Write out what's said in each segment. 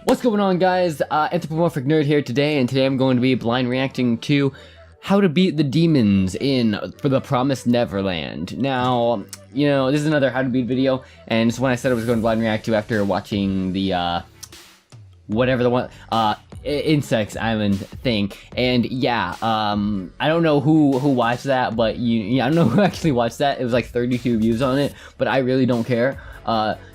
What's going on, guys? Anthropomorphic Nerd here today, and today I'm going to be blind reacting to how to beat the demons for the Promised Neverland. Now, you know, this is another how to beat video, and it's one I said I was going to blind react to after watching the, whatever the one, Insects Island thing. And yeah, I don't know who watched that, but I don't know who actually watched that. It was like 32 views on it, but I really don't care.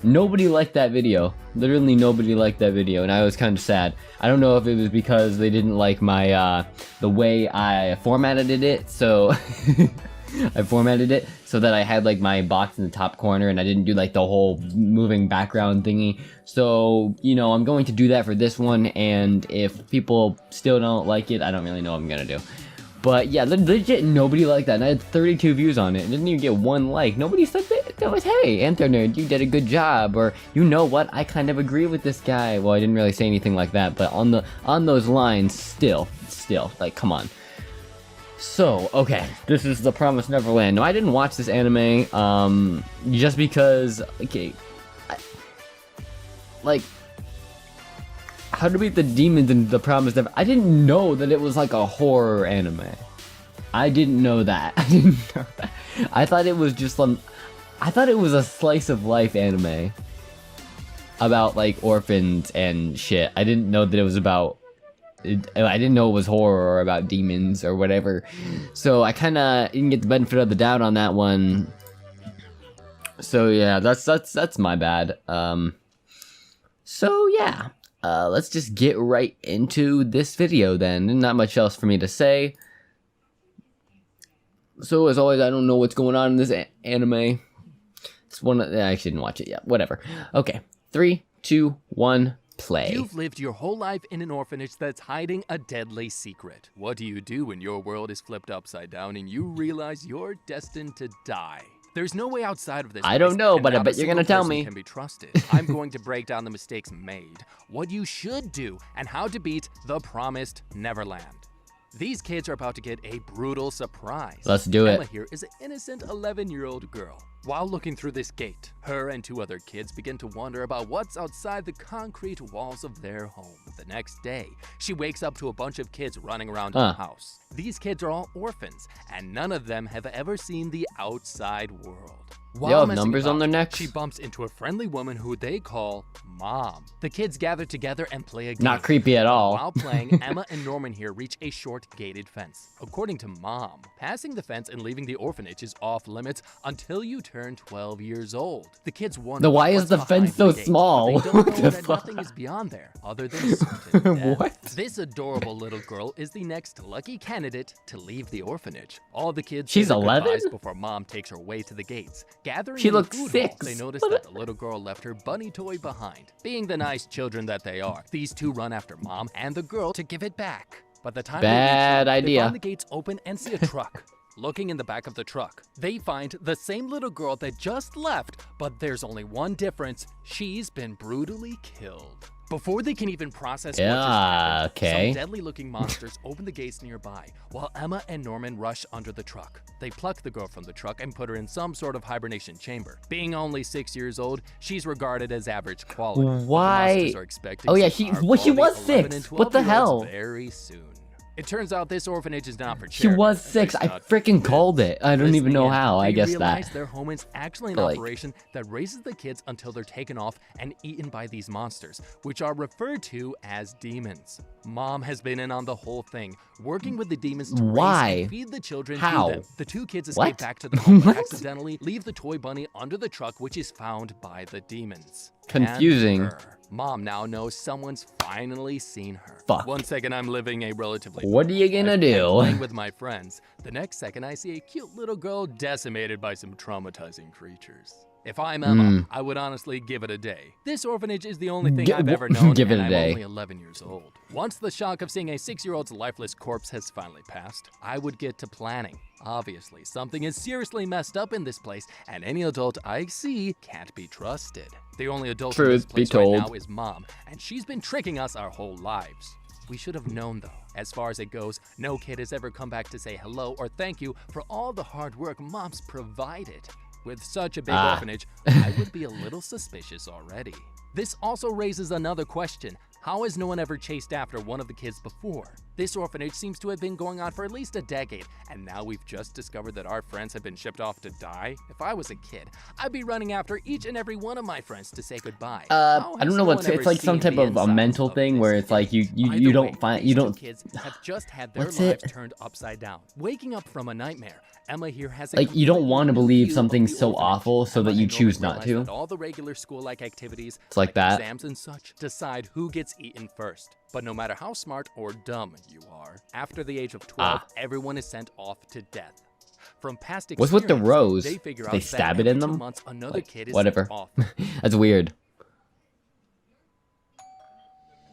Nobody liked that video. Literally nobody liked that video, and I was kind of sad. I don't know if it was because they didn't like my, the way I formatted it, so I formatted it so that I had like my box in the top corner and I didn't do like the whole moving background thingy. So, you know, I'm going to do that for this one, and if people still don't like it, I don't really know what I'm gonna do. But yeah, legit nobody liked that, and I had 32 views on it, and didn't even get one like. Nobody said that was, hey, Anthronerd, you did a good job, or you know what, I kind of agree with this guy. Well, I didn't really say anything like that, but on those lines, still, like, come on. So, okay, this is The Promised Neverland. No, I didn't watch this anime, just because, okay, like, how to beat the demons in The Promised Neverland. I didn't know that it was like a horror anime. I didn't know that. I didn't know that. I thought it was just I thought it was a slice of life anime about like orphans and shit. I didn't know that it was about. I didn't know it was horror or about demons or whatever. So I kind of didn't get the benefit of the doubt on that one. So yeah, that's my bad. So yeah. Let's just get right into this video then. Not much else for me to say. So as always, I don't know what's going on in this anime. It's one I actually didn't watch it yet. Whatever. Okay. 3, 2, 1, play. You've lived your whole life in an orphanage that's hiding a deadly secret. What do you do when your world is flipped upside down and you realize you're destined to die? There's no way outside of this. I don't know, but I bet you're gonna tell me. Can be trusted. I'm going to break down the mistakes made, what you should do, and how to beat the Promised Neverland. These kids are about to get a brutal surprise. Let's do it. Emma here is an innocent 11-year-old girl. While looking through this gate, her and 2 other kids begin to wonder about what's outside the concrete walls of their home. The next day, she wakes up to a bunch of kids running around the house. These kids are all orphans, and none of them have ever seen the outside world. While they have numbers on their necks. She bumps into a friendly woman who they call Mom. The kids gather together and play a game. Not creepy at all. While playing, Emma and Norman here reach a short gated fence. According to Mom, passing the fence and leaving the orphanage is off limits until you turn 12 years old. The kids wonder why is the fence so small? They don't know that nothing is beyond there other than certain death. What? This adorable little girl is the next lucky candidate to leave the orphanage. All the kids She's 11 before Mom takes her way to the gates. Gathering she looks food 6. Hall, they notice that the little girl left her bunny toy behind. Being the nice children that they are, these 2 run after Mom and the girl to give it back. But the time bad idea. They find the gates open and see a truck. Looking in the back of the truck, they find the same little girl that just left, but there's only one difference. She's been brutally killed. Before they can even process what just happened, some deadly-looking monsters open the gates nearby, while Emma and Norman rush under the truck. They pluck the girl from the truck and put her in some sort of hibernation chamber. Being only 6 years old, she's regarded as average quality. Why? Oh yeah, she was 6. What the hell? Very soon. It turns out this orphanage is not for charity. She was 6. I freaking called it. I don't even know how. I guess that. Their home is actually an operation that raises the kids until they're taken off and eaten by these monsters, which are referred to as demons. Mom has been in on the whole thing, working with the demons to raise and feed the children to them. The 2 kids escape back to the home, but accidentally leave the toy bunny under the truck, which is found by the demons. Confusing. Mom now knows someone's finally seen her. Fuck. One second I'm living a relatively what are you gonna do? Playing with my friends. The next second I see a cute little girl decimated by some traumatizing creatures. If I'm Emma, I would honestly give it a day. This orphanage is the only thing I've ever known, give it and a day. I'm only 11 years old. Once the shock of seeing a 6-year-old's lifeless corpse has finally passed, I would get to planning. Obviously, something is seriously messed up in this place, and any adult I see can't be trusted. The only adult in this place right now is Mom, and she's been tricking us our whole lives. We should have known though. As far as it goes, no kid has ever come back to say hello or thank you for all the hard work moms provided. With such a big orphanage, I would be a little suspicious already. This also raises another question. How has no one ever chased after one of the kids before? This orphanage seems to have been going on for at least a decade, and now we've just discovered that our friends have been shipped off to die? If I was a kid, I'd be running after each and every one of my friends to say goodbye. I don't know what's it's like some type of a mental thing where it's like you don't find you don't kids have just had their lives turned upside down. Waking up from a nightmare. Emma here has like you don't want to believe something so awful so that you choose not to. All the regular school-like activities, it's like that. Exams and such, decide who gets eaten first. But no matter how smart or dumb you are, after the age of 12, everyone is sent off to death. From past experience, what's with the rose? They figure out they stab it in them? Months, another kid is whatever. Off. That's weird.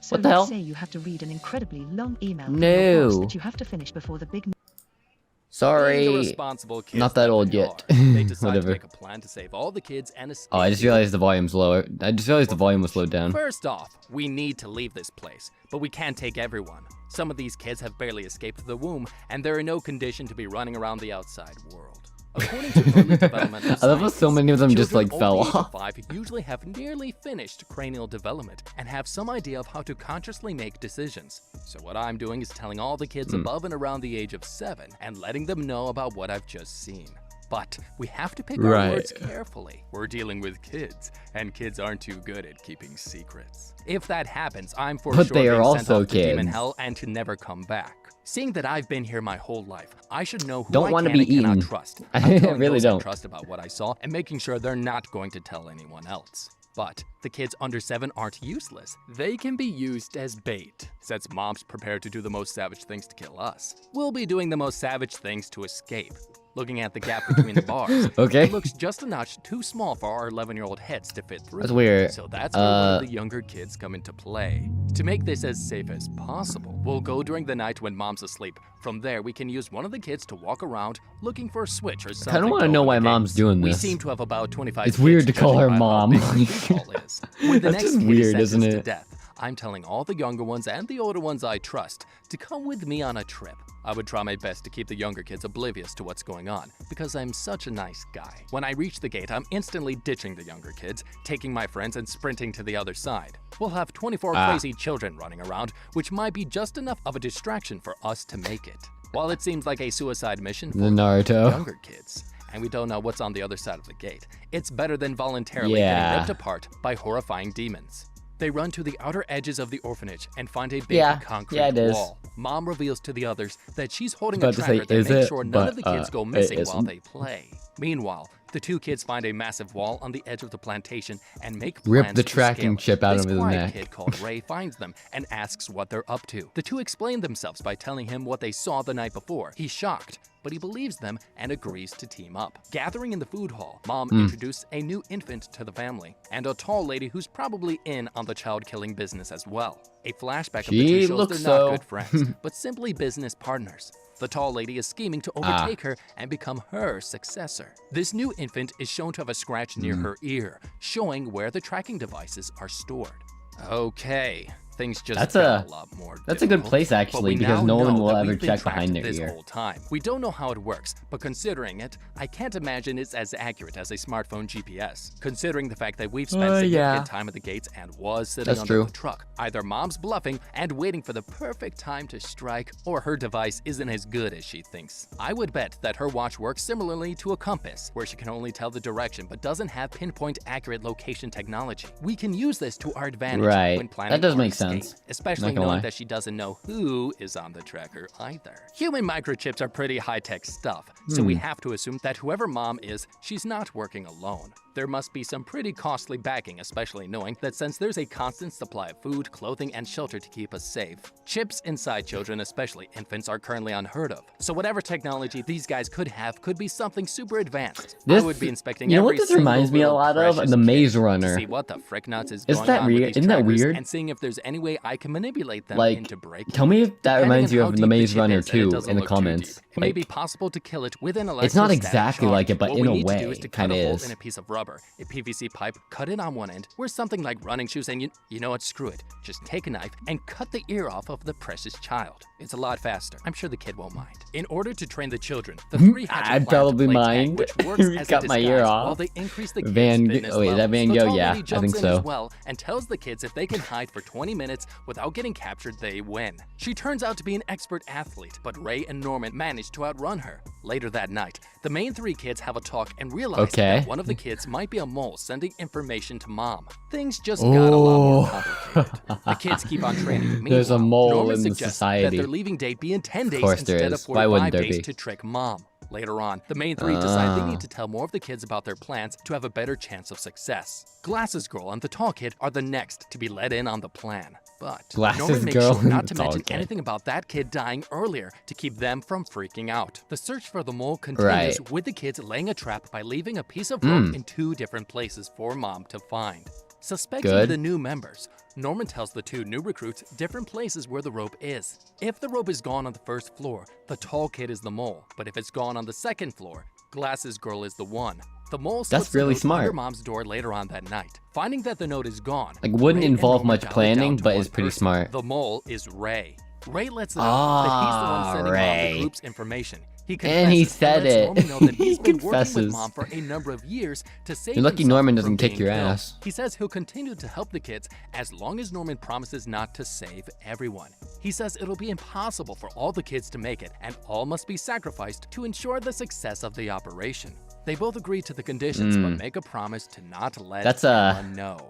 So what the hell? Say you have to read an incredibly long email from No. your boss that you have to finish before the big. Sorry, not that old yet. They decide Whatever. to make a plan to save all the kids and escape. Oh, I just realized the volume's lower. I just realized the volume was slowed down. First off, we need to leave this place, but we can't take everyone. Some of these kids have barely escaped the womb, and they're in no condition to be running around the outside world. According to early developmental I love how so many of them just like children fell over the age of off. 5 usually have nearly finished cranial development and have some idea of how to consciously make decisions. So what I'm doing is telling all the kids above and around the age of 7 and letting them know about what I've just seen. But we have to pick our words carefully. We're dealing with kids, and kids aren't too good at keeping secrets. If that happens, I'm for sure they are being also sent off to demon kids. hell and to never come back. Seeing that I've been here my whole life, I should know who Don't I want to can be and cannot eaten. trust. I I'm telling really those I don't. trust about what I saw and making sure they're not going to tell anyone else. But the kids under 7 aren't useless. They can be used as bait. Since mom's prepared to do the most savage things to kill us, we'll be doing the most savage things to escape. Looking at the gap between the bars, Okay. it looks just a notch too small for our 11-year-old heads to fit through. That's weird. So that's where one of the younger kids come into play. To make this as safe as possible, we'll go during the night when mom's asleep. From there, we can use one of the kids to walk around looking for a switch or something. I don't want to know why mom's doing We this. seem to have about 25 It's kids, weird to call her judging by how mom. big the food hall is. When the That's next just kid is weird, isn't sentenced to it? death, I'm telling all the younger ones and the older ones I trust to come with me on a trip. I would try my best to keep the younger kids oblivious to what's going on, because I'm such a nice guy. When I reach the gate, I'm instantly ditching the younger kids, taking my friends and sprinting to the other side. We'll have 24 crazy children running around, which might be just enough of a distraction for us to make it. While it seems like a suicide mission for The Naruto. younger kids, and we don't know what's on the other side of the gate, it's better than voluntarily Yeah. getting ripped apart by horrifying demons. They run to the outer edges of the orphanage and find a big Yeah, concrete it is. wall. Mom reveals to the others that she's holding a About to say, tracker that is makes it? sure none But, of the kids go it missing while isn't. they play. Meanwhile, the two kids find a massive wall on the edge of the plantation and make Rip plans the to tracking scale it. chip out This of his quiet neck. kid called Ray finds them and asks what they're up to. The two explain themselves by telling him what they saw the night before. He's shocked, but he believes them and agrees to team up. Gathering in the food hall, Mom introduced a new infant to the family and a tall lady who's probably in on the child-killing business as well. A flashback of the She two shows looks they're not so. good friends, but simply business partners. The tall lady is scheming to overtake her and become her successor. This new infant is shown to have a scratch near her ear, showing where the tracking devices are stored. Okay, things just That's got a- a lot more that's a good difficult, place, but actually, we because now no one know will that ever we've been check tracked behind their this ear. whole time. We don't know how it works, but considering it, I can't imagine it's as accurate as a smartphone GPS. Considering the fact that we've spent significant yeah. time at the gates and was sitting That's under true. the truck, either Mom's bluffing and waiting for the perfect time to strike, or her device isn't as good as she thinks. I would bet that her watch works similarly to a compass, where she can only tell the direction but doesn't have pinpoint accurate location technology. We can use this to our advantage Right. when planning That does our make escape, sense. especially Not gonna knowing lie. that she doesn't know who is on the tracker either. Human microchips are pretty high-tech stuff, so we have to assume that whoever Mom is, she's not working alone. There must be some pretty costly backing, especially knowing that since there's a constant supply of food, clothing, and shelter to keep us safe, chips inside children, especially infants, are currently unheard of. So whatever technology these guys could have could be something super advanced. I would be inspecting you know every what this single reminds me a little lot of? precious The kid Maze to Runner. see what the frick nuts is Isn't going that on with weird? these Isn't that trackers weird? And seeing if there's any way I can manipulate them Like, into breaking. tell me if that Depending reminds on you how of deep the Maze chip Runner is, and it 2 doesn't in the look too comments. deep, It may be possible to kill it with an It's not electrostatic exactly charge. like it, but What in we a need to do way, is to it cut kind a of hole is. in a piece of rubber, a PVC pipe, cut it on one end, wear something like running shoes, and you know what, screw it. Just take a knife and cut the ear off of the precious child. It's a lot faster. I'm sure the kid won't mind. In order to train the children, the three hatch a I'd plan to probably play mind. tag, which works as a Cut my ear disguise off. while they increase the kids' Van fitness Gogh- wait, is that levels. Van The Gogh? tall Yeah, lady I jumps think in so. as well and tells the kids if they can hide for 20 minutes without getting captured, they win. She turns out to be an expert athlete, but Ray and Norman manage to outrun her. Later that night, the main three kids have a talk and realize Okay. that one of the kids might be a mole sending information to mom. Things just got a lot more complicated. The kids keep on training. There's a Meanwhile, mole Norman in suggests society. that their leaving date be in 10 days course there instead of is. Why wouldn't 45 there days be? to trick mom. Later on, the main three decide they need to tell more of the kids about their plans to have a better chance of success. Glasses Girl and the tall kid are the next to be let in on the plan. But Glasses Norman makes Girl sure and not the to tall mention kid. anything about that kid dying earlier to keep them from freaking out. The search for the mole continues Right. with the kids laying a trap by leaving a piece of rope in 2 different places for mom to find. Suspecting Good. the new members, Norman tells the 2 new recruits different places where the rope is. If the rope is gone on the first floor, the tall kid is the mole. But if it's gone on the second floor, Glasses Girl is the one. The mole slips That's really the note under smart. mom's door later on that night. Finding that the note is gone, Like, wouldn't Ray and involve Norman much jot it planning, down to but one is pretty person. smart. The mole is Ray. Ray lets them know that he's the one sending mom Ray. the group's information. He And he confesses said lets it. Norman know that He he's been working confesses. with mom for a number of years to save You're lucky himself Norman from doesn't kick being your killed. ass. He says he'll continue to help the kids as long as Norman promises not to save everyone. He says it'll be impossible for all the kids to make it, and all must be sacrificed to ensure the success of the operation. They both agree to the conditions, but make a promise to not let That's anyone know.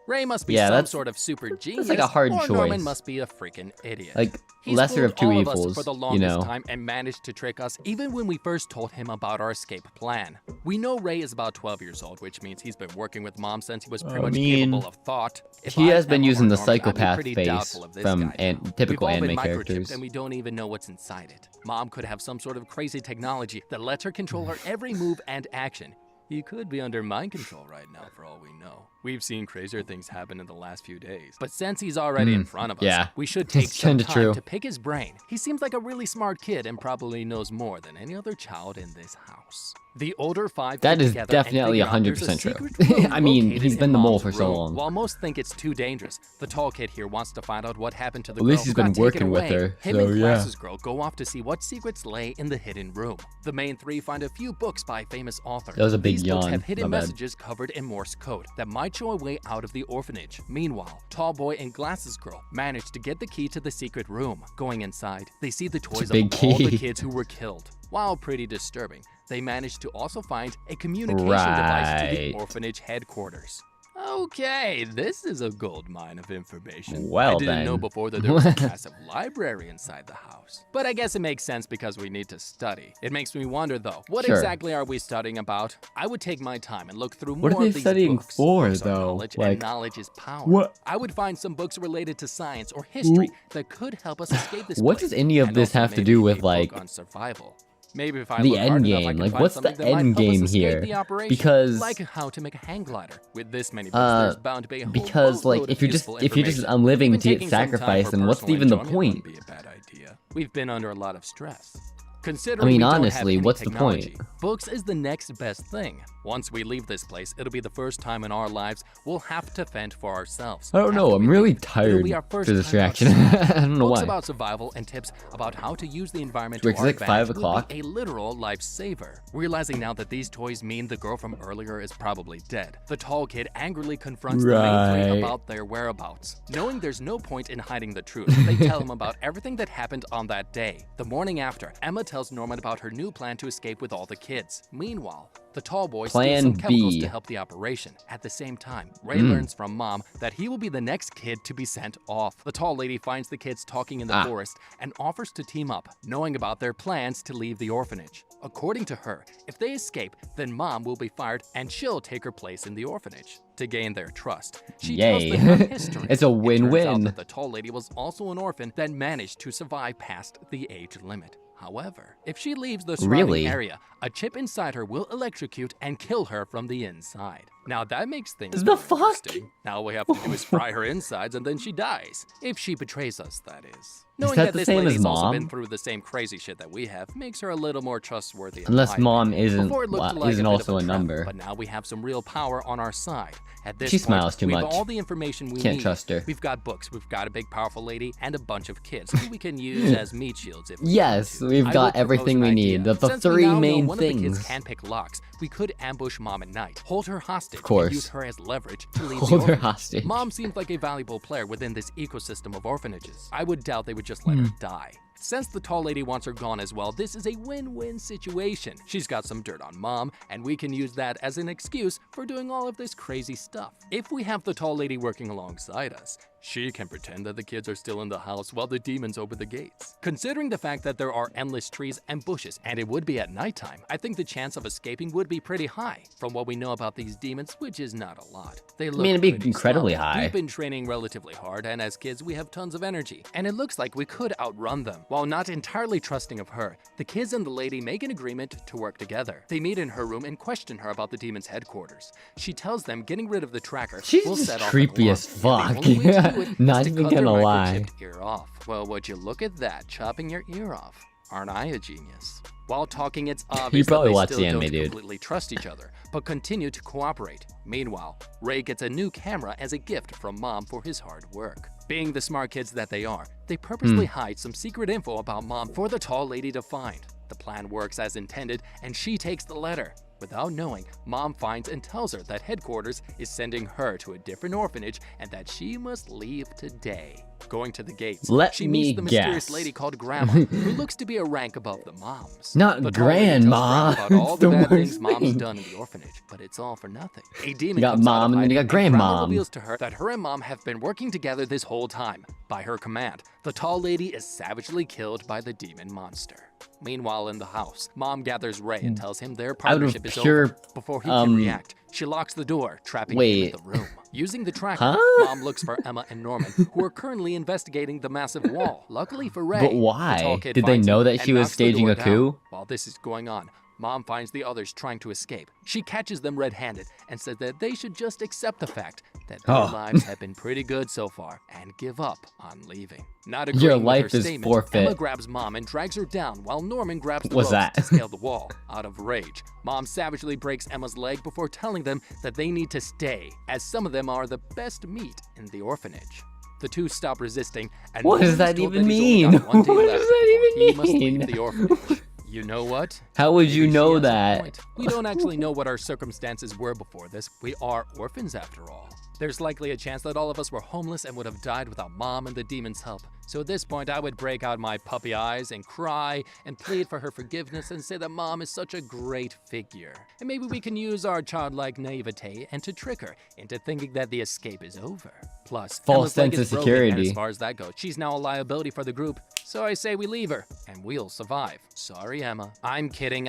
Ray must be Yeah, some that's- sort of super genius, like a hard or choice. Norman must be a freaking idiot. Like, He's lesser fooled of two all of us evils, for the you longest know. time and managed to trick us even when we first told him about our escape plan. We know Ray is about 12 years old, which means he's been working with mom since he was pretty much capable of thought. If He I, has been Emma, or using the Norman, I'd be psychopath pretty face doubtful of this from guy now. typical We've all been anime microchipped characters. and we don't even know what's inside it. Mom could have some sort of crazy technology that lets her control her every move and action. He could be under mind control right now for all we know. We've seen crazier things happen in the last few days. But since he's already in front of us, yeah. we should take It's some kinda time true. to pick his brain. He seems like a really smart kid and probably knows more than any other child in this house. The older 5 That get is together definitely and figure out there's a 100% true. secret room I mean, located he's in been the mole Mom's for so room. long. While most think it's too dangerous, the tall kid here wants to find out what happened to the At girl least he's who got been taken working with away. her, Him so and yeah. Glasses Girl go off to see what secrets lay in the hidden room. The main 3 find a few books by famous authors. That was a big These books yawn. have hidden My bad. messages covered in Morse code that might show a way out of the orphanage. Meanwhile, Tall Boy and Glasses Girl manage to get the key to the secret room. Going inside, they see the toys big of all the key. kids who were killed. While pretty disturbing, they managed to also find a communication device to the Right. orphanage headquarters. Okay, this is a gold mine of information. Well, I didn't know then. before that there was a massive library inside the house. But I guess it makes sense because we need to study. It makes me wonder though, what Sure. exactly are we studying about? I would take my time and look through What more are they of these studying books. for, Books are though? knowledge, Like, and knowledge is power. what- I would find some books related to science or history that could help us escape this What place. does any of And this also have to maybe do a with, book like, on survival. Maybe if I the look hard end enough, I game? can Like, find what's the something that might end help us game escape here? the operation. Because- Like how to make a hang glider. With this many books, there's bound to be a whole Because, like, boatload if of you're just useful I'm living Even to get taking some time sacrificed, for then what's personal even the enjoyment point? wouldn't be a bad idea. We've been under a lot of stress. Considering I mean, we don't have honestly, any what's the point? technology, books is the next best thing. Once we leave this place, it'll be the first time in our lives we'll have to fend for ourselves. I don't know. After I'm we really leave, it'll be tired our for first this time reaction. outside. I don't know Books why. about survival and tips about how to use the environment Rick, to it's our like 5 advantage o'clock. would be a literal lifesaver. Realizing now that these toys mean the girl from earlier is probably dead, the tall kid angrily confronts the main Right. three about their whereabouts. Knowing there's no point in hiding the truth, they tell him about everything that happened on that day. The morning after, Emma tells Norman about her new plan to escape with all the kids. Meanwhile, the tall boy steals Plan some chemicals B. to help the operation. At the same time, Ray learns from Mom that he will be the next kid to be sent off. The tall lady finds the kids talking in the forest and offers to team up, knowing about their plans to leave the orphanage. According to her, if they escape, then Mom will be fired and she'll take her place in the orphanage. To gain their trust, she tells Yay. them her history. It's a It turns out win-win. that the tall lady was also an orphan that managed to survive past the age limit. However, if she leaves the surrounding Really? area, a chip inside her will electrocute and kill her from the inside. Now that makes things The more fuck? interesting. Now all we have to do is fry her insides and then she dies. If she betrays us, that is. Knowing that the this same as lady's also been Mom? through the same crazy shit that we have makes her a little more trustworthy. in Unless my Mom opinion. isn't Before it looked like isn't a bit of also a trap, number. But now we have some real power on our side. At this She point, smiles too we have much. all the information we Can't need. trust her. We've got books, we've got a big powerful lady, and a bunch of kids who we can use as meat shields if we Yes, want to. we've I got would propose everything an we idea. need. The Since we three now know main one of the things. kids can pick locks, we could ambush Mom at night, hold her hostage, course. and use her as leverage to leave Hold the her orphanage. hostage. Mom seems like a valuable player within this ecosystem of orphanages. I would doubt they would just let her die. Since the tall lady wants her gone as well, this is a win-win situation. She's got some dirt on Mom, and we can use that as an excuse for doing all of this crazy stuff. If we have the tall lady working alongside us, she can pretend that the kids are still in the house while the demons open the gates. Considering the fact that there are endless trees and bushes, and it would be at nighttime, I think the chance of escaping would be pretty high. From what we know about these demons, which is not a lot. They look it'd be pretty incredibly slow. high. We've been training relatively hard, and as kids, we have tons of energy. And it looks like we could outrun them. While not entirely trusting of her, the kids and the lady make an agreement to work together. They meet in her room and question her about the demon's headquarters. She tells them getting rid of the tracker She's will just set off creepy an as alarm, and fuck. the only way to do it is Not to even cut their gonna lie. microchipped ear off. Well, would you look at that, chopping your ear off? Aren't I a genius? While talking, it's obvious probably that they watched still the anime, don't dude. completely trust each other, but continue to cooperate. Meanwhile, Ray gets a new camera as a gift from Mom for his hard work. Being the smart kids that they are, they purposely hide some secret info about Mom for the tall lady to find. The plan works as intended, and she takes the letter. Without knowing, Mom finds and tells her that headquarters is sending her to a different orphanage and that she must leave today. Going to the gates, Let she me meets the mysterious guess. lady called Grandma, who looks to be a rank above the moms. Not The tall lady tells Grandma. Grandma about all It's the the bad things worst Mom's thing. done in the orphanage, but it's all for nothing. A demon You got comes out of Mom and then you hiding, got Grandma. Grandma reveals to her that her and Mom have been working together this whole time. By her command, the tall lady is savagely killed by the demon monster. Meanwhile, in the house, Mom gathers Ray and tells him their Out of partnership is pure, over. Before he can react, she locks the door, trapping him wait. in the room. Using the tracker, Huh? Mom looks for Emma and Norman, who are currently investigating the massive wall. Luckily for Ray, But the why? tall kid Did they finds know him that and she was knocks the staging door a down. coup? While this is going on, Mom finds the others trying to escape. She catches them red-handed and says that they should just accept the fact that their lives have been pretty good so far and give up on leaving. Not agreeing Your with life her is statement, forfeit. Emma grabs Mom and drags her down while Norman grabs the What's ropes that? to scale the wall. Out of rage, Mom savagely breaks Emma's leg before telling them that they need to stay, as some of them are the best meat in the orphanage. The two stop resisting, and What does Norman is that told even he's only got mean? one day What left does that before he even must leave mean? the orphanage. You know what? How would you Maybe she know has a that? point. We don't actually know what our circumstances were before this. We are orphans after all. There's likely a chance that all of us were homeless and would have died without Mom and the demon's help. So at this point, I would break out my puppy eyes and cry and plead for her forgiveness and say that Mom is such a great figure. And maybe we can use our childlike naivete and to trick her into thinking that the escape is over. Plus, False Emma's leg sense is of broken, and security. as far as that goes, she's now a liability for the group. So I say we leave her, and we'll survive. Sorry, Emma. I'm kidding.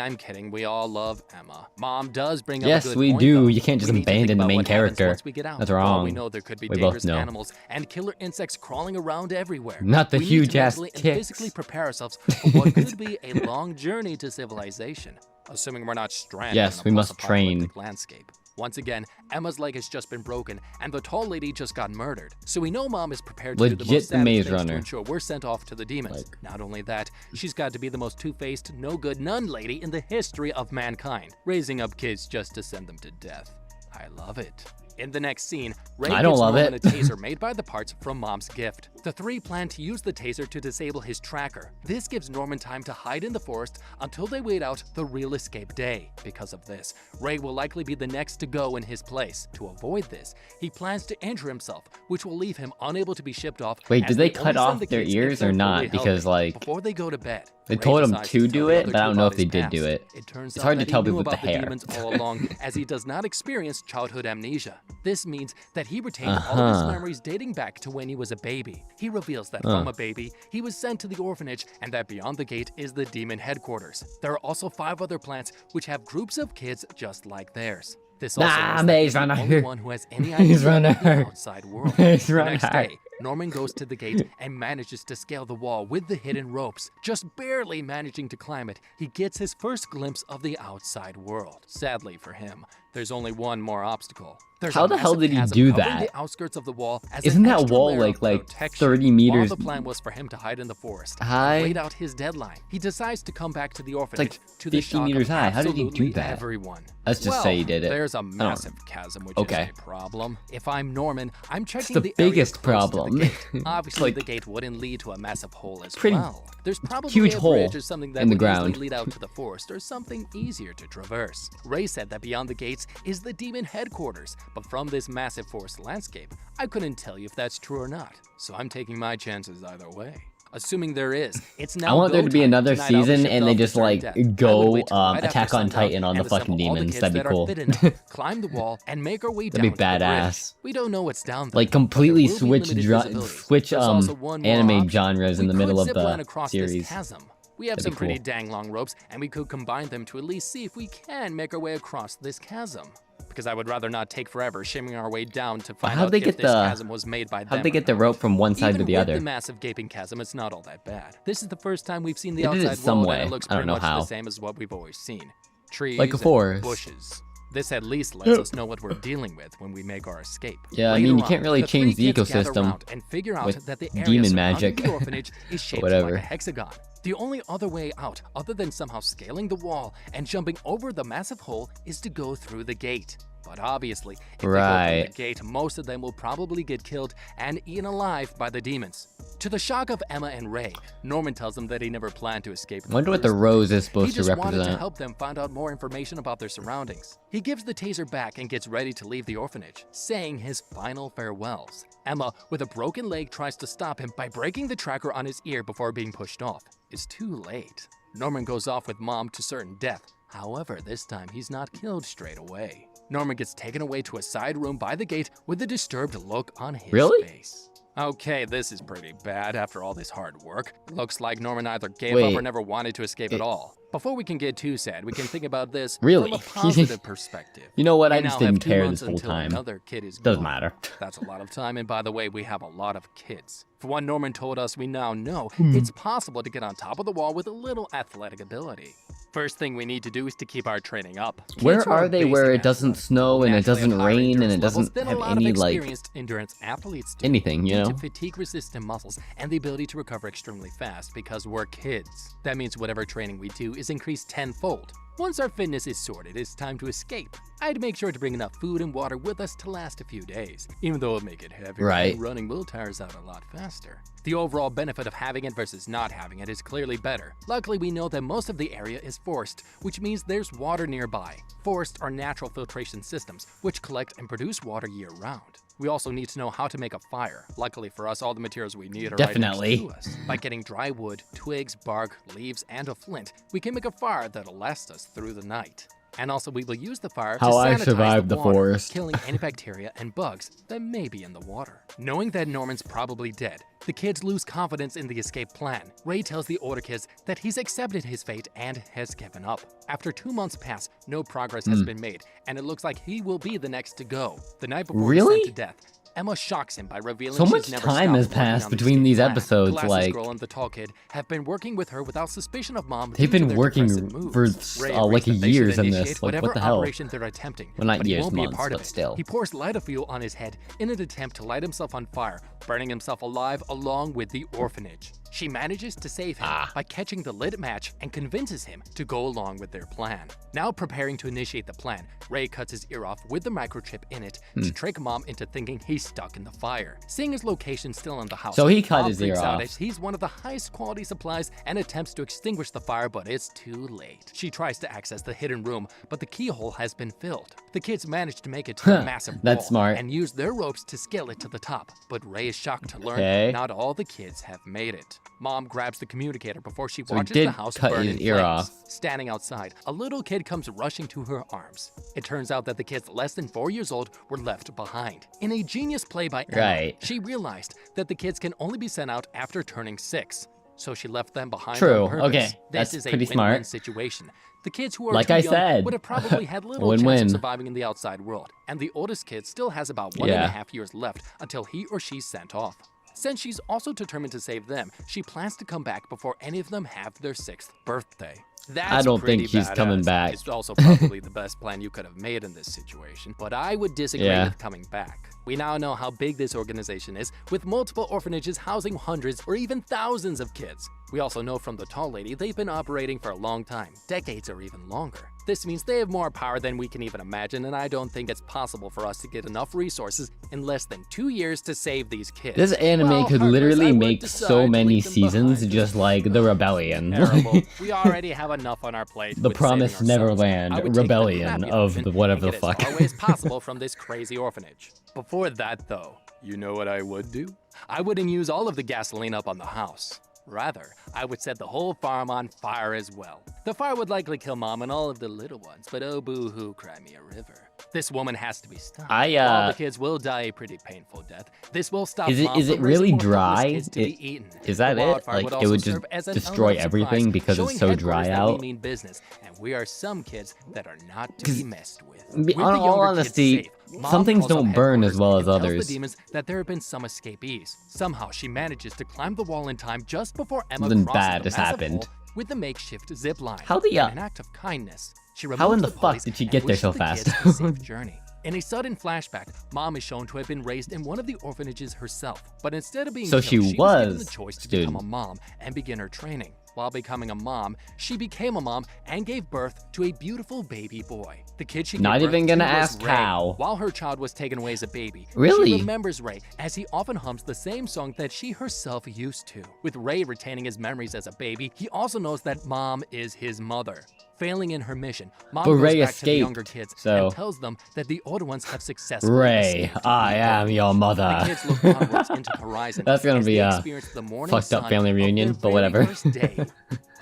We all love Emma. Mom does bring up Yes, a good we point, do. though. You can't just We need to think abandon the about main what happens character. once we get out. That's For all we wrong. know, there could be We both dangerous know. animals and killer insects crawling around everywhere. Not the We need huge to ass mentally and ticks. physically prepare ourselves for what could be a long journey to civilization, assuming we're not stranded Yes, in a we must post-apocalyptic train. landscape. Once again, Emma's leg has just been broken, and the tall lady just got murdered. So we know Mom is prepared to do the Legit most the savage Maze things Runner. to ensure we're sent off to the demons. Not only that, she's got to be the most two-faced, no-good nun lady in the history of mankind, raising up kids just to send them to death. I love it. In the next scene, Ray I don't gives love Norman it. a taser made by the parts from Mom's gift. The three plan to use the taser to disable his tracker. This gives Norman time to hide in the forest until they wait out the real escape day. Because of this, Ray will likely be the next to go in his place. To avoid this, he plans to injure himself, which will leave him unable to be shipped off. Wait, as did they only cut send off the their kids if ears they're or not? fully Because, healthy. like, Before they go to bed, they Ray told him decides to tell do the it, other but I two don't know about if they his did do past. it. It turns It's out hard to that tell he knew people with about the the hair. demons all along, as he does not experience childhood amnesia. This means that he retained all of his memories dating back to when he was a baby. He reveals that from a baby, he was sent to the orphanage and that beyond the gate is the demon headquarters. There are also 5 other plants which have groups of kids just like theirs. This also means that Maze he's the Runner. only one who has any Maze idea about the Runner. outside world. Maze The next Runner. day, Norman goes to the gate and manages to scale the wall with the hidden ropes. Just barely managing to climb it, he gets his first glimpse of the outside world. Sadly for him, there's only one more obstacle. There's How a the hell massive did he chasm do covering that? the outskirts of the wall as Isn't an that extra wall layer of like protection. 30 meters? While the plan was for him to hide in the forest, High? wait out his deadline, he decides to come back to the orphanage like to the 50 shock meters of high. How did he do absolutely that? everyone. Let's just Well, say he did it. There's a massive chasm, which is a problem. If I'm Norman, I'm checking the the area biggest close to the problem. gate. Obviously, Like, the gate wouldn't lead to a massive hole as pretty well. There's probably huge a hole bridge or something that in the would easily ground. lead out to the forest or something easier to traverse. Ray said that beyond the gates is the demon headquarters, but from this massive forest landscape, I couldn't tell you if that's true or not. So I'm taking my chances either way. Assuming there is, it's now I want there go to be time. another Tonight I'll be season shipped and they off to just certain like death. I would go wait till right Attack after on sundown Titan on the and fucking assemble all the demons. kids That'd be that are cool. fit enough, climb the wall and make our way That'd down be to the badass. bridge. We don't know what's down there. Like but there completely will be switch limited visibility. switch There's also one more anime option. genres in We the middle could of zip line the across this series. chasm. We have That'd some be pretty cool. dang long ropes, and we could combine them to at least see if we can make our way across this chasm. Because I would rather not take forever shimming our way down to find how'd out they if get this the- chasm was made by them. How'd they or get the not. rope from one side Even to the with other? the massive gaping chasm, it's not all that bad. This is the first time we've seen the They did it outside some world, way. and it looks I don't pretty know much how. the same as what we've always seen. Trees Like a and forest. bushes. This at least lets us know what we're dealing with when we make our escape. Yeah, I Later mean, you on, can't really the change three the kids gather ecosystem around and figure out with that the area demon surrounding magic. the orphanage is shaped Whatever. like a hexagon. The only other way out, other than somehow scaling the wall and jumping over the massive hole, is to go through the gate. But obviously, if they go Right. through the gate, most of them will probably get killed and eaten alive by the demons. To the shock of Emma and Ray, Norman tells them that he never planned to escape. in the Wonder what the first rose place. is supposed He to just wanted to represent. help them find out more information about their surroundings. He gives the taser back and gets ready to leave the orphanage, saying his final farewells. Emma, with a broken leg, tries to stop him by breaking the tracker on his ear before being pushed off. It's too late. Norman goes off with Mom to certain death. However, this time he's not killed straight away. Norman gets taken away to a side room by the gate with a disturbed look on his Really? face. Okay, this is pretty bad after all this hard work. Looks like Norman either gave Wait. up or never wanted to escape at all. Before we can get too sad, we can think about this Really? from a positive perspective. You know what? We I just now have didn't 2 care months this whole until time. Another kid is Doesn't gone. matter. That's a lot of time, and by the way, we have a lot of kids. For what Norman told us, we now know Hmm. it's possible to get on top of the wall with a little athletic ability. First thing we need to do is to keep our training up. Kids Where who are they basic where it doesn't athletes snow and it naturally have doesn't higher rain and endurance it levels doesn't than a have lot of any like experienced endurance athletes do. anything, you Due know? to fatigue-resistant muscles and the ability to recover extremely fast because we're kids. That means whatever training we do is increased tenfold. Once our fitness is sorted, it's time to escape. I'd make sure to bring enough food and water with us to last a few days, even though it'll make it heavier Right. and running will tire us out a lot faster. The overall benefit of having it versus not having it is clearly better. Luckily, we know that most of the area is forest, which means there's water nearby. Forests are natural filtration systems, which collect and produce water year-round. We also need to know how to make a fire. Luckily for us, all the materials we need are Definitely. right next to us. By getting dry wood, twigs, bark, leaves, and a flint, we can make a fire that'll last us through the night. And also, we will use the fire How to I sanitize survived the water, forest. killing any bacteria and bugs that may be in the water. Knowing that Norman's probably dead, the kids lose confidence in the escape plan. Ray tells the older kids that he's accepted his fate and has given up. After 2 months pass, no progress has been made, and it looks like he will be the next to go. The night before he's Really? sent to death, Emma shocks him by revealing So she's much never time stopped has working passed on the between escape these plan. episodes, The glasses like- girl and the tall kid have been working with her without suspicion of Mom. They've due to been their working depressive for moods. Ray like agrees that they should years in initiate this. Like, whatever what the hell? operation they're attempting, Well, not but he years, won't be a months, part of but it. still. He pours lighter fuel on his head in an attempt to light himself on fire, burning himself alive along with the orphanage. She manages to save him by catching the lit match and convinces him to go along with their plan. Now preparing to initiate the plan, Ray cuts his ear off with the microchip in it to trick Mom into thinking he's stuck in the fire. Seeing his location still in the house, So he cut Mom his ear freaks out off. as he's one of the highest quality supplies and attempts to extinguish the fire, but it's too late. She tries to access the hidden room, but the keyhole has been filled. The kids manage to make it to the massive That's wall smart. and use their ropes to scale it to the top, but Ray is shocked to learn Okay. not all the kids have made it. Mom grabs the communicator before she So he watches did the house cut burn his in ear flames. off. Standing outside, a little kid comes rushing to her arms. It turns out that the kids less than 4 years old were left behind. In a genius play by Emma, Right. she realized that the kids can only be sent out after turning 6. So she left them behind True. on purpose. Okay. This That's is a pretty win-win smart. situation. The kids who are Like too I young said. would have probably had little Win-win. chance of surviving in the outside world, and the oldest kid still has about 1.5 Yeah. years left until he or she's sent off. Since she's also determined to save them, she plans to come back before any of them have their 6th birthday. That's I don't pretty think she's coming badass. back. It's also probably the best plan you could have made in this situation, but I would disagree Yeah. with coming back. We now know how big this organization is, with multiple orphanages housing hundreds or even thousands of kids. We also know from the tall lady they've been operating for a long time, decades or even longer. This means they have more power than we can even imagine, and I don't think it's possible for us to get enough resources in less than 2 years to save these kids. This anime Well, could Heartless, literally I would make decide so to many leave them seasons behind. just like The Rebellion. Terrible. We already have enough on our plate. The with saving Promised ourselves. Neverland I would take Rebellion crappy of option the whatever and the get fuck. as far away as possible from this crazy orphanage. Before that, though, you know what I would do? I wouldn't use all of the gasoline up on the house. Rather, I would set the whole farm on fire as well. The fire would likely kill Mom and all of the little ones, but oh boo-hoo, cry me a river. This woman has to be stopped. While the kids will die a pretty painful death, this will stop Is it- Mom is it from raising really more helpless dry? kids to be eaten. Is that The it? wildfire Like, would it also would just serve as an destroy element of everything surprise, because it's showing so headquarters dry that out? we mean business, and we are some kids that are not to 'Cause be messed with. In With the all younger kids honesty, safe, Mom some things calls up don't burn as headquarters well and as tells others. the demons that there have been some escapees. Somehow she manages to climb the wall in time just before Emma Something crosses bad the has massive happened. hole with the makeshift zip line. How the, In an act of kindness, she how in removes the fuck pulleys did she and get there wishes so the fast? kids a safe journey. In a sudden flashback, Mom is shown to have been raised in one of the orphanages herself, but instead of being So killed, she was given the was choice to student. become a mom and begin her training. While becoming a mom, she became a mom and gave birth to a beautiful baby boy. The kid she gave Not birth even to gonna was ask Ray. how. While her child was taken away as a baby, Really? she remembers Ray as he often hums the same song that she herself used to. With Ray retaining his memories as a baby, he also knows that Mom is his mother. Failing in her mission, Mom But goes Ray back to the escaped, younger kids so- and tells them that the older ones have successfully Ray, escaped. I am your The mother. kids look onwards into the horizon. That's gonna as be they a experience the morning fucked up sun family of reunion, their but very whatever. first day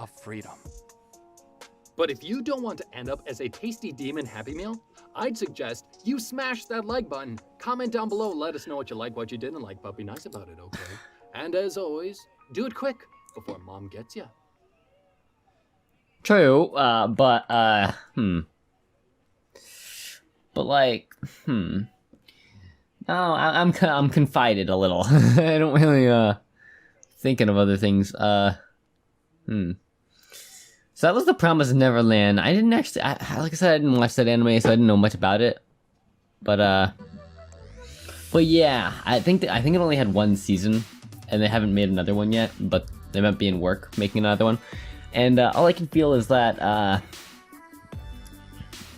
of freedom. But if you don't want to end up as a tasty demon Happy Meal, I'd suggest you smash that like button. Comment down below, let us know what you like, what you didn't like, but be nice about it, okay? And as always, do it quick before Mom gets you. True, but like, No, I'm confided a little. I don't really, thinking of other things, So that was The Promised Neverland. I didn't actually, like I said, I didn't watch that anime, so I didn't know much about it. But yeah, I think it only had one season, and they haven't made another one yet, but they might be in work making another one. And all I can feel is that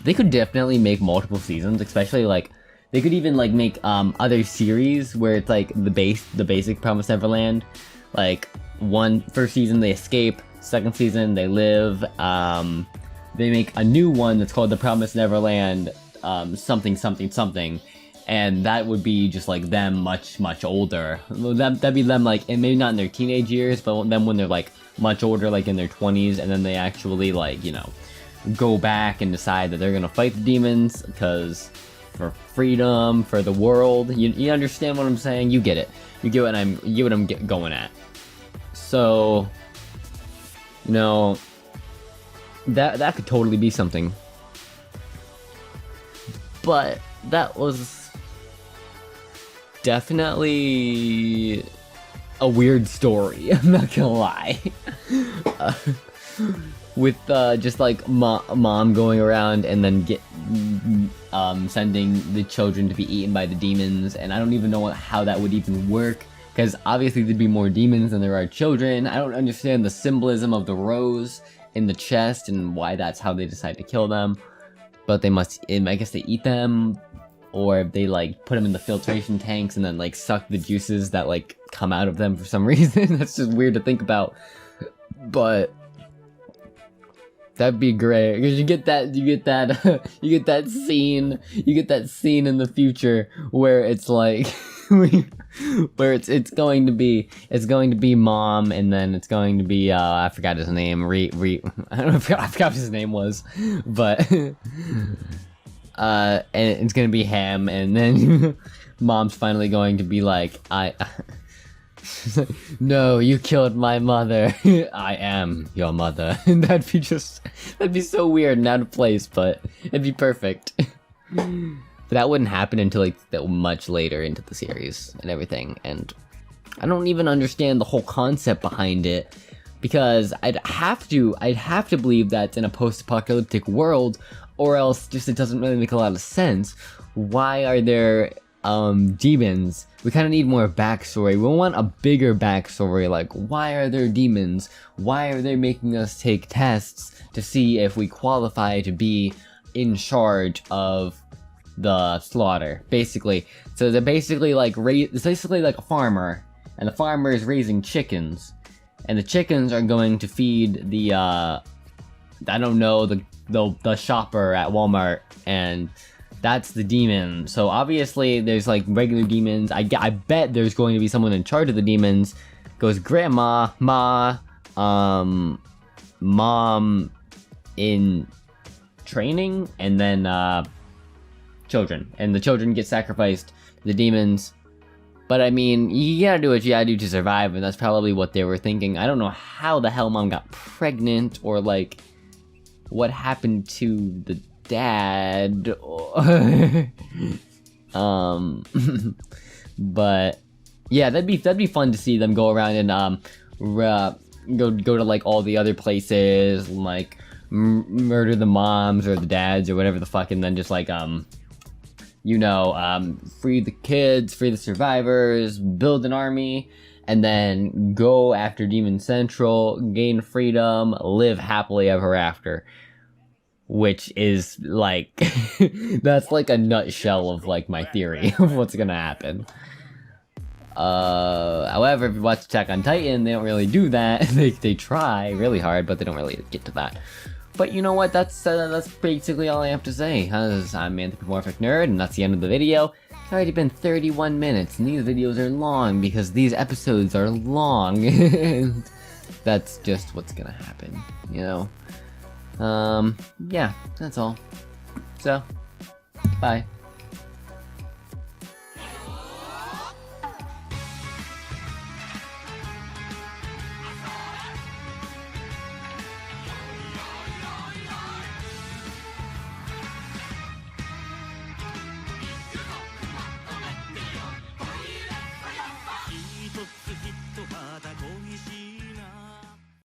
they could definitely make multiple seasons, especially like they could even like make other series where it's like the basic Promised Neverland, like first season they escape, second season they live, they make a new one that's called The Promised Neverland something, and that would be just like them much older. That'd be them like, and maybe not in their teenage years, but them when they're like much older, like in their 20s, and then they actually like, you know, go back and decide that they're gonna fight the demons because for freedom, for the world. You understand what I'm saying? You get it. You get what I'm going at. So, you know, that could totally be something. But that was definitely a weird story. I'm not gonna lie. With just like mom going around and then sending the children to be eaten by the demons, and I don't even know how that would even work, because obviously there'd be more demons than there are children. I don't understand the symbolism of the rose in the chest and why that's how they decide to kill them, but they must, I guess they eat them, or they like put them in the filtration tanks and then like suck the juices that like come out of them for some reason. That's just weird to think about, but that'd be great, because you get that scene in the future where it's like where it's going to be mom, and then it's going to be I forgot his name, I forgot what his name was, but and it's gonna be Ham, and then mom's finally going to be like, no, you killed my mother. I am your mother. That'd be so weird and out of place, but it'd be perfect. But that wouldn't happen until like much later into the series and everything. And I don't even understand the whole concept behind it, because I'd have to believe that's in a post-apocalyptic world, or else just it doesn't really make a lot of sense. Why are there demons? We kind of need more backstory. We want a bigger backstory, like why are there demons? Why are they making us take tests to see if we qualify to be in charge of the slaughter, basically. So they're basically like it's basically like a farmer, and the farmer is raising chickens, and the chickens are going to feed the I don't know, the shopper at Walmart, and that's the demon. So obviously there's like regular demons. I bet there's going to be someone in charge of the demons. Goes grandma, mom in training, and then children, and the children get sacrificed to the demons. But I mean, you gotta do what you gotta do to survive, and that's probably what they were thinking. I don't know how the hell mom got pregnant, or like what happened to the dad. But yeah, that'd be fun to see them go around and go to like all the other places, like murder the moms or the dads or whatever the fuck, and then just like free the kids, free the survivors, build an army, and then go after Demon Central, gain freedom, live happily ever after. Which is like, that's like a nutshell of like my theory of what's gonna happen. However, if you watch Attack on Titan, they don't really do that. They try really hard, but they don't really get to that. But you know what, that's basically all I have to say. I'm Anthropomorphic Nerd, and that's the end of the video. It's already been 31 minutes, and these videos are long because these episodes are long. And that's just what's gonna happen, you know? Yeah, that's all. So, bye.